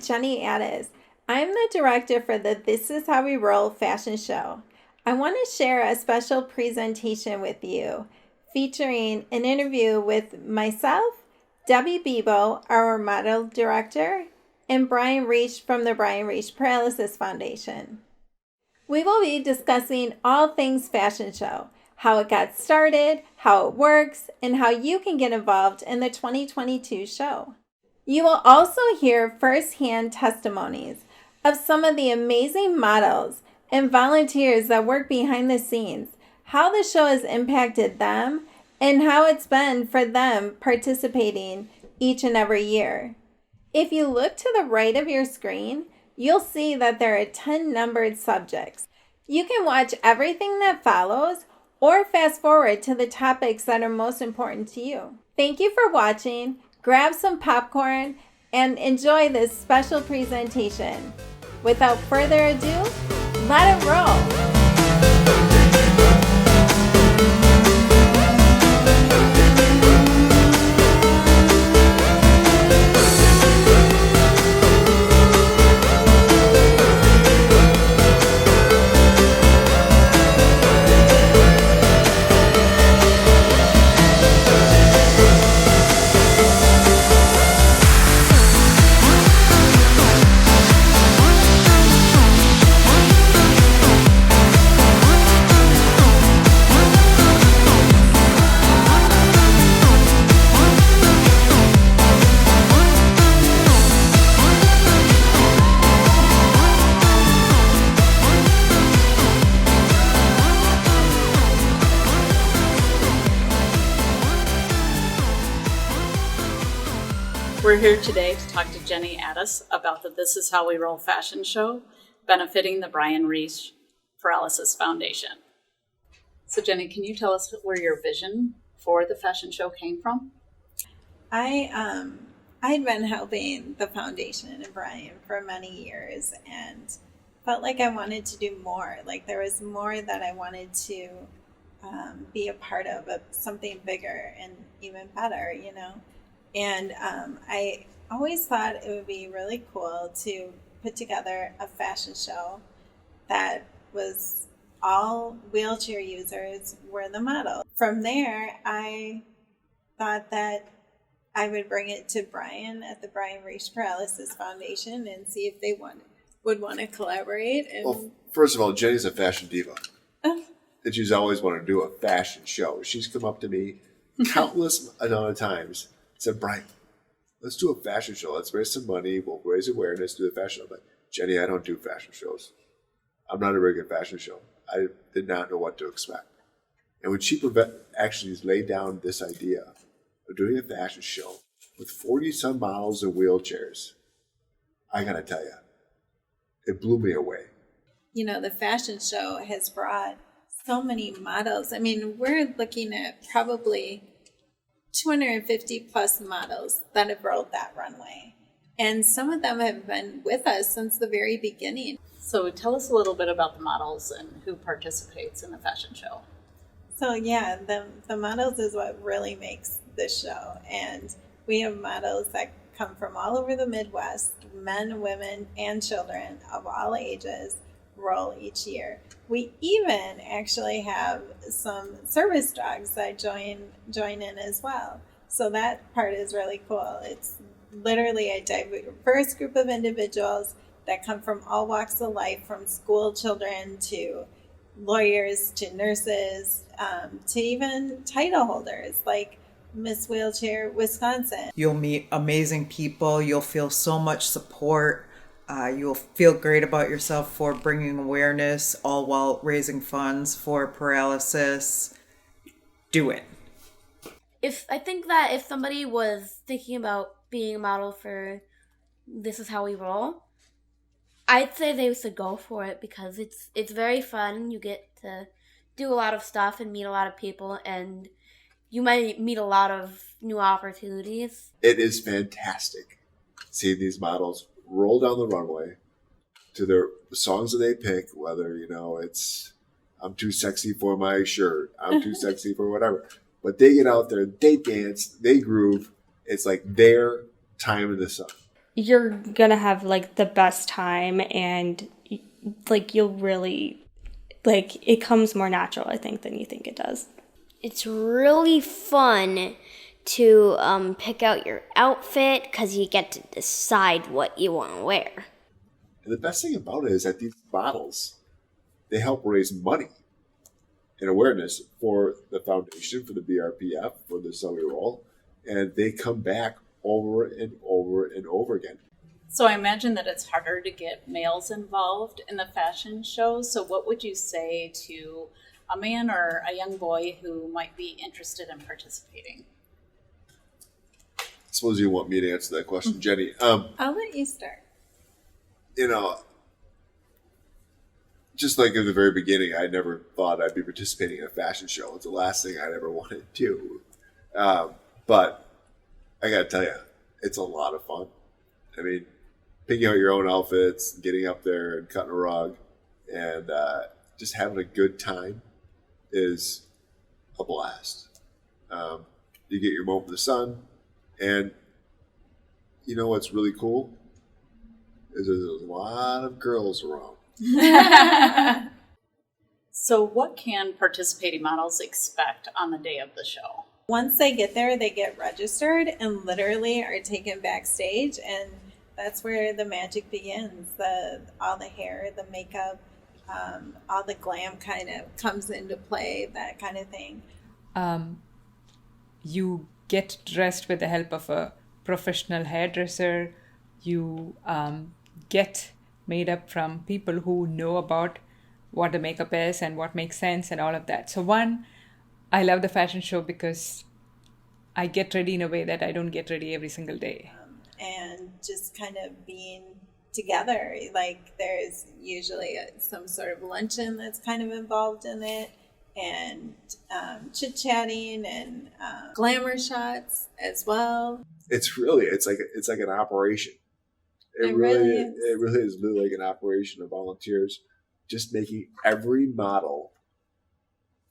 Jenny Addis. I'm the director for the This Is How We Roll fashion show. I want to share a special presentation with you featuring an interview with myself, Debbie Bebo, our model director, and Brian Reich from the Brian Reich Paralysis Foundation. We will be discussing all things fashion show, how it got started, how it works, and how you can get involved in the 2022 show. You will also hear firsthand testimonies of some of the amazing models and volunteers that work behind the scenes, how the show has impacted them, and how it's been for them participating each and every year. If you look to the right of your screen, you'll see that there are 10 numbered subjects. You can watch everything that follows or fast forward to the topics that are most important to you. Thank you for watching. Grab some popcorn and enjoy this special presentation. Without further ado, let it roll. We're here today to talk to Jenny Addis about the This Is How We Roll fashion show benefiting the Brian Reich Paralysis Foundation. So Jenny, can you tell us where your vision for the fashion show came from? I'd been helping the foundation and Brian for many years and felt like I wanted to do more. Like there was more that I wanted to be a part of something bigger and even better, you know. And I always thought it would be really cool to put together a fashion show that was all wheelchair users were the model. From there, I thought that I would bring it to Brian at the Brian Reich Paralysis Foundation and see if they would want to collaborate. And well, first of all, Jenny's a fashion diva. And she's always wanted to do a fashion show. She's come up to me countless amount of times. Said, Brian, let's do a fashion show. Let's raise some money. We'll raise awareness, do the fashion show. But Jenny, I don't do fashion shows. I'm not a very good fashion show. I did not know what to expect. And when she actually laid down this idea of doing a fashion show with 40-some models in wheelchairs, I got to tell you, it blew me away. You know, the fashion show has brought so many models. I mean, we're looking at probably 250 plus models that have rolled that runway. And some of them have been with us since the very beginning. So tell us a little bit about the models and who participates in the fashion show. So yeah, the models is what really makes this show. And we have models that come from all over the Midwest, men, women, and children of all ages roll each year. We even actually have some service dogs that join in as well. So that part is really cool. It's literally a diverse group of individuals that come from all walks of life, from school children to lawyers to nurses to even title holders like Miss Wheelchair Wisconsin. You'll meet amazing people. You'll feel so much support. You'll feel great about yourself for bringing awareness, all while raising funds for paralysis. Do it. I think that if somebody was thinking about being a model for This Is How We Roll, I'd say they should go for it because it's very fun. You get to do a lot of stuff and meet a lot of people, and you might meet a lot of new opportunities. It is fantastic seeing these models roll down the runway to their songs that they pick, whether, you know, it's I'm too sexy for my shirt, I'm too sexy for whatever. But they get out there, they dance, they groove. It's like their time in the sun. you're gonna have like the best time, and like you'll really like it comes more natural, I think, than you think it does. It's really fun to pick out your outfit because you get to decide what you want to wear. And the best thing about it is that these models, they help raise money and awareness for the foundation, for the BRPF, for the So We Roll, and they come back over and over and over again. So I imagine that it's harder to get males involved in the fashion show. So what would you say to a man or a young boy who might be interested in participating? I suppose you want me to answer that question, Jenny. I'll let you start. Just like in the very beginning, I never thought I'd be participating in a fashion show. It's the last thing I'd ever wanted to do. But I got to tell you, it's a lot of fun. I mean, picking out your own outfits, getting up there and cutting a rug, and just having a good time is a blast. You get your moment in the sun, and you know what's really cool is there's a lot of girls around. So what can participating models expect on the day of the show? Once they get there, they get registered and literally are taken backstage, and that's where the magic begins. All the hair, the makeup, all the glam kind of comes into play, that kind of thing. You get dressed with the help of a professional hairdresser. You get made up from people who know about what the makeup is and what makes sense and all of that. So one, I love the fashion show because I get ready in a way that I don't get ready every single day. And just kind of being together. Like there's usually some sort of luncheon that's kind of involved in it, and chit-chatting and glamour shots as well. It's like an operation. It really is really like an operation of volunteers, just making every model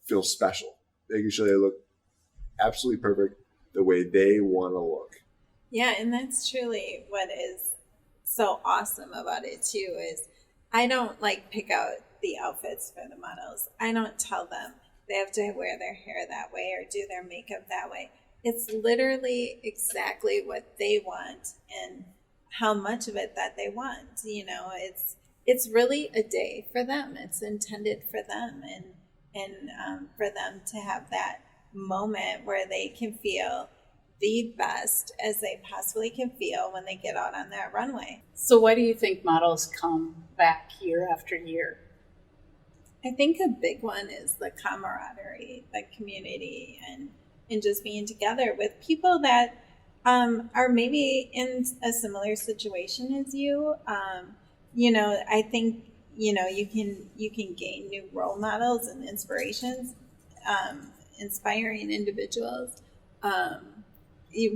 feel special, making sure they look absolutely perfect the way they want to look. Yeah, and that's truly what is so awesome about it too, is I don't pick out the outfits for the models. I don't tell them they have to wear their hair that way or do their makeup that way. It's literally exactly what they want and how much of it that they want. It's really a day for them. It's intended for them, and for them to have that moment where they can feel the best as they possibly can feel when they get out on that runway. So why do you think models come back year after year? I think a big one is the camaraderie, the community, and just being together with people that are maybe in a similar situation as you. I think you can gain new role models and inspirations, inspiring individuals.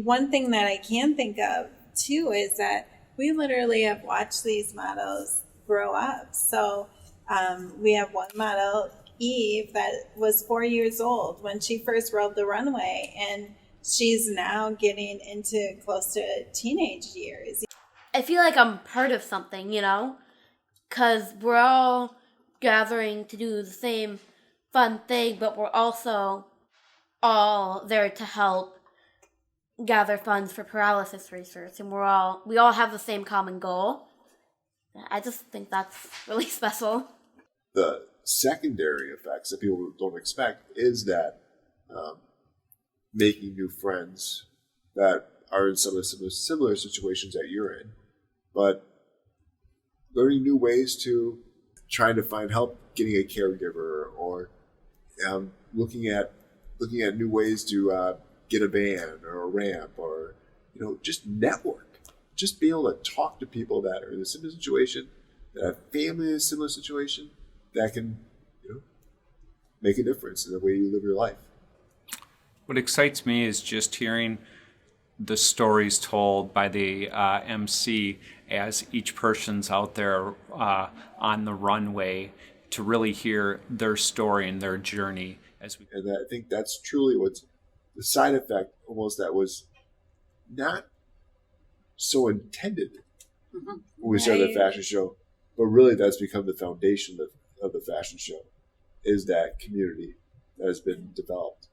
One thing that I can think of too is that we literally have watched these models grow up. So we have one model, Eve, that was 4 years old when she first rolled the runway, and she's now getting into close to teenage years. I feel like I'm part of something, because we're all gathering to do the same fun thing, but we're also all there to help gather funds for paralysis research, and we all have the same common goal. I just think that's really special. The secondary effects that people don't expect is that making new friends that are in some of the similar situations that you're in, but learning new ways to trying to find help getting a caregiver, or looking at new ways to get a van or a ramp, or just network, just be able to talk to people that are in a similar situation, that have family in a similar situation, that can make a difference in the way you live your life. What excites me is just hearing the stories told by the MC as each person's out there on the runway, to really hear their story and their journey. And I think that's truly what's the side effect, almost, that was not so intended when we started the fashion show. But really, that's become the foundation of the fashion show, is that community that has been developed.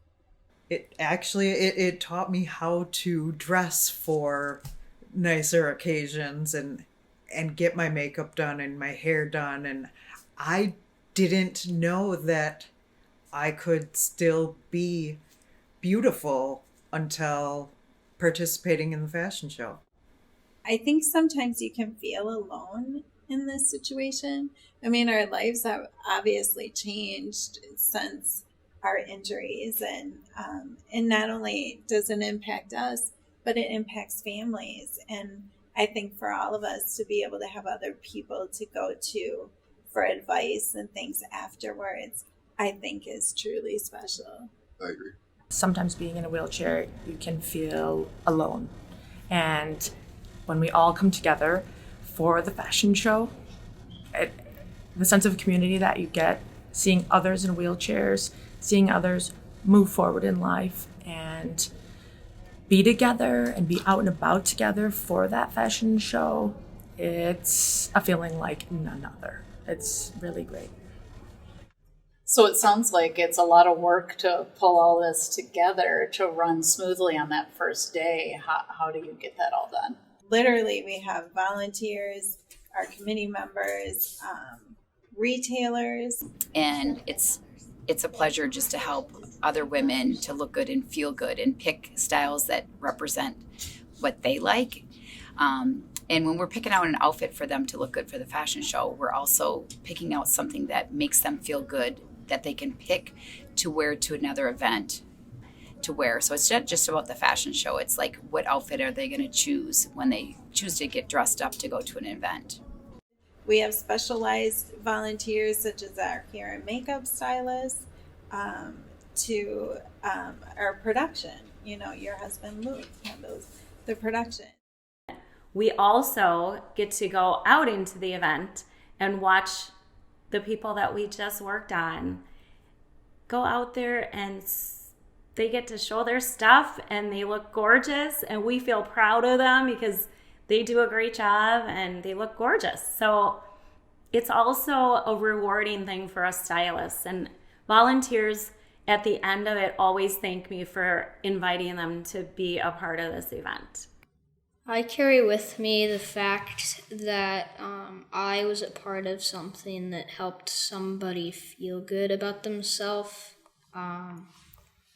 It taught me how to dress for nicer occasions and get my makeup done and my hair done, and I didn't know that I could still be beautiful until participating in the fashion show. I think sometimes you can feel alone in this situation. I mean, our lives have obviously changed since our injuries, and not only does it impact us, but it impacts families. And I think for all of us to be able to have other people to go to for advice and things afterwards, I think is truly special. I agree. Sometimes being in a wheelchair, you can feel alone. And when we all come together for the fashion show, the sense of community that you get, seeing others in wheelchairs, seeing others move forward in life and be together and be out and about together for that fashion show, it's a feeling like none other. It's really great. So it sounds like it's a lot of work to pull all this together to run smoothly on that first day. How do you get that all done? Literally, we have volunteers, our committee members, retailers. And it's a pleasure just to help other women to look good and feel good and pick styles that represent what they like. And when we're picking out an outfit for them to look good for the fashion show, we're also picking out something that makes them feel good, that they can pick to wear to another event to wear. So it's not just about the fashion show. It's like, what outfit are they going to choose when they choose to get dressed up to go to an event? We have specialized volunteers such as our hair and makeup stylists, to our production. You know, your husband Luke handles the production. We also get to go out into the event and watch the people that we just worked on go out there, and they get to show their stuff and they look gorgeous, and we feel proud of them because they do a great job and they look gorgeous. So it's also a rewarding thing for us stylists, and volunteers at the end of it always thank me for inviting them to be a part of this event. I carry with me the fact that I was a part of something that helped somebody feel good about themselves,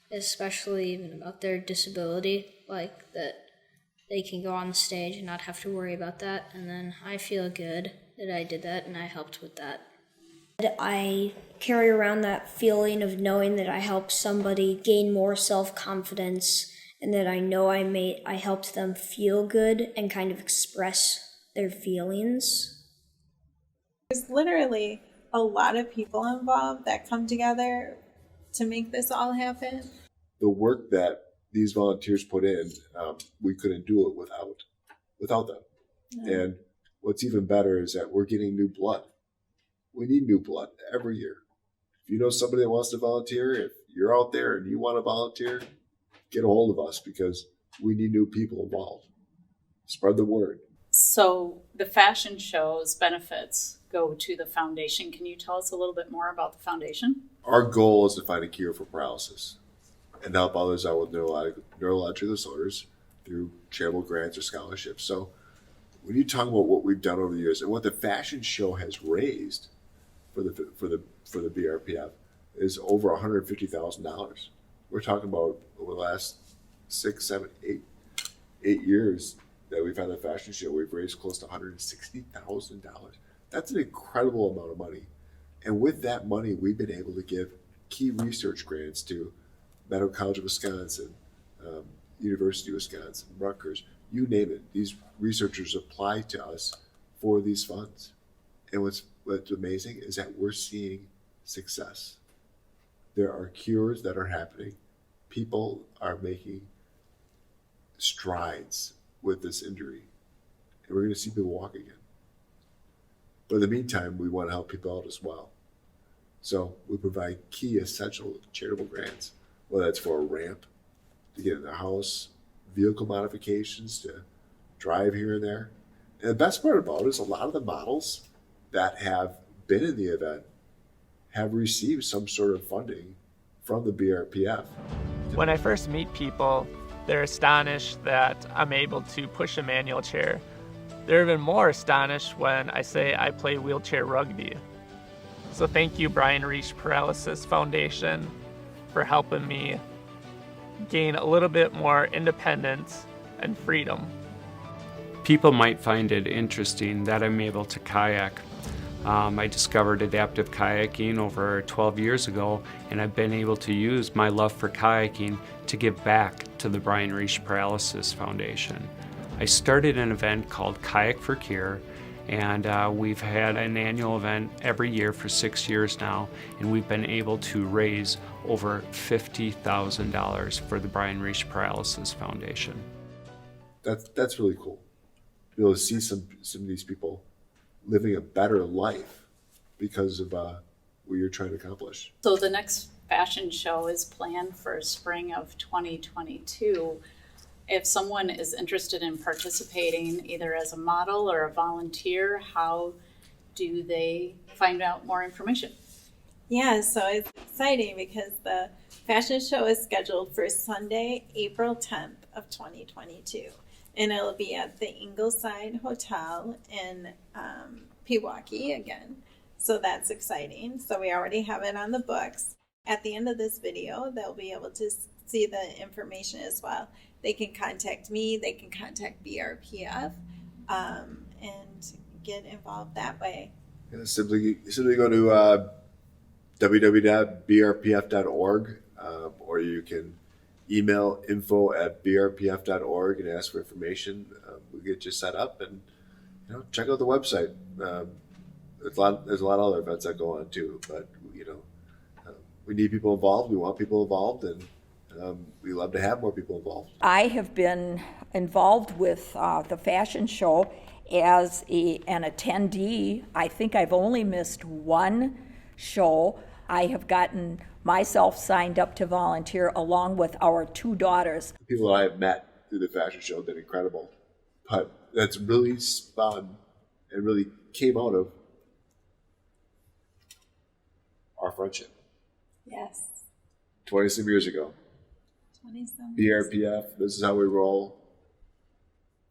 especially even about their disability, like that they can go on the stage and not have to worry about that. And then I feel good that I did that and I helped with that. I carry around that feeling of knowing that I helped somebody gain more self-confidence, and that I know I helped them feel good and kind of express their feelings. There's literally a lot of people involved that come together to make this all happen. The work that these volunteers put in, we couldn't do it without them. No. And what's even better is that we're getting new blood. We need new blood every year. If you know somebody that wants to volunteer, if you're out there and you want to volunteer, get a hold of us, because we need new people involved. Spread the word. So the fashion show's benefits go to the foundation. Can you tell us a little bit more about the foundation? Our goal is to find a cure for paralysis and help others out with neurological disorders through charitable grants or scholarships. So when you talk about what we've done over the years and what the fashion show has raised for the BRPF is over $150,000. We're talking about over the last 6, 7, 8 years that we've had the fashion show, we've raised close to $160,000. That's an incredible amount of money. And with that money, we've been able to give key research grants to Medical College of Wisconsin, University of Wisconsin, Rutgers, you name it. These researchers apply to us for these funds. And what's amazing is that we're seeing success. There are cures that are happening. People are making strides with this injury. And we're going to see people walk again. But in the meantime, we want to help people out as well. So we provide key essential charitable grants, whether that's for a ramp to get in the house, vehicle modifications to drive here and there. And the best part about it is a lot of the models that have been in the event have received some sort of funding from the BRPF. When I first meet people, they're astonished that I'm able to push a manual chair. They're even more astonished when I say I play wheelchair rugby. So thank you, Brian Reich Paralysis Foundation, for helping me gain a little bit more independence and freedom. People might find it interesting that I'm able to kayak. I discovered adaptive kayaking over 12 years ago, and I've been able to use my love for kayaking to give back to the Brian Reich Paralysis Foundation. I started an event called Kayak for Cure, and we've had an annual event every year for 6 years now, and we've been able to raise over $50,000 for the Brian Reich Paralysis Foundation. That's really cool. To be able to see some of these people living a better life because of what you're trying to accomplish. So the next fashion show is planned for spring of 2022. If someone is interested in participating either as a model or a volunteer, how do they find out more information? Yeah, so it's exciting because the fashion show is scheduled for Sunday, April 10th of 2022. And it'll be at the Ingleside Hotel in Pewaukee again. So that's exciting. So we already have it on the books. At the end of this video, they'll be able to see the information as well. They can contact me, they can contact BRPF, and get involved that way. Yeah, simply go to www.brpf.org, or you can email info@brpf.org and ask for information. We'll get you set up, and check out the website. There's a lot of other events that go on too, but we need people involved. We want people involved, and we love to have more people involved. I have been involved with the fashion show as an attendee. I think I've only missed one show. I have gotten myself signed up to volunteer along with our 2 daughters. The people that I have met through the fashion show have been incredible, but that's really spun and really came out of our friendship. Yes. 20-some years ago. 20-some BRPF, this is how we roll.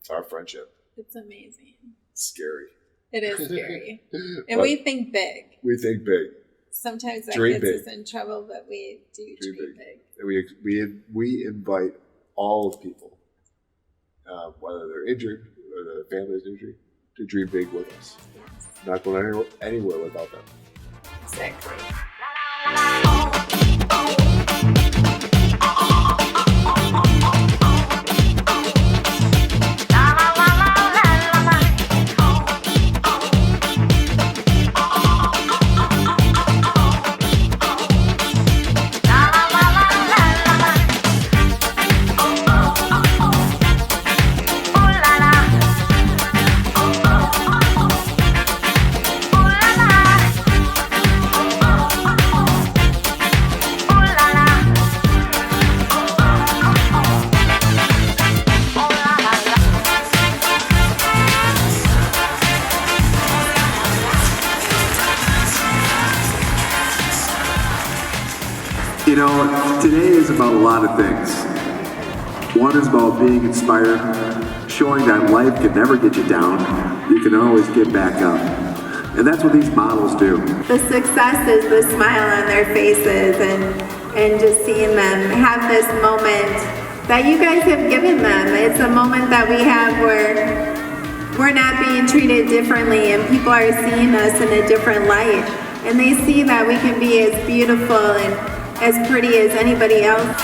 It's our friendship. It's amazing. It's scary. It is scary. And we think big. We think big. Sometimes that Dream gets big. us in trouble, but we do dream big. And we invite all people, whether they're injured or their family is injured, to dream big with us. Not going anywhere without them. Exactly. Today is about a lot of things. One is about being inspired, showing that life can never get you down. You can always get back up. And that's what these models do. The success is the smile on their faces and just seeing them have this moment that you guys have given them. It's a moment that we have where we're not being treated differently and people are seeing us in a different light. And they see that we can be as beautiful and as pretty as anybody else.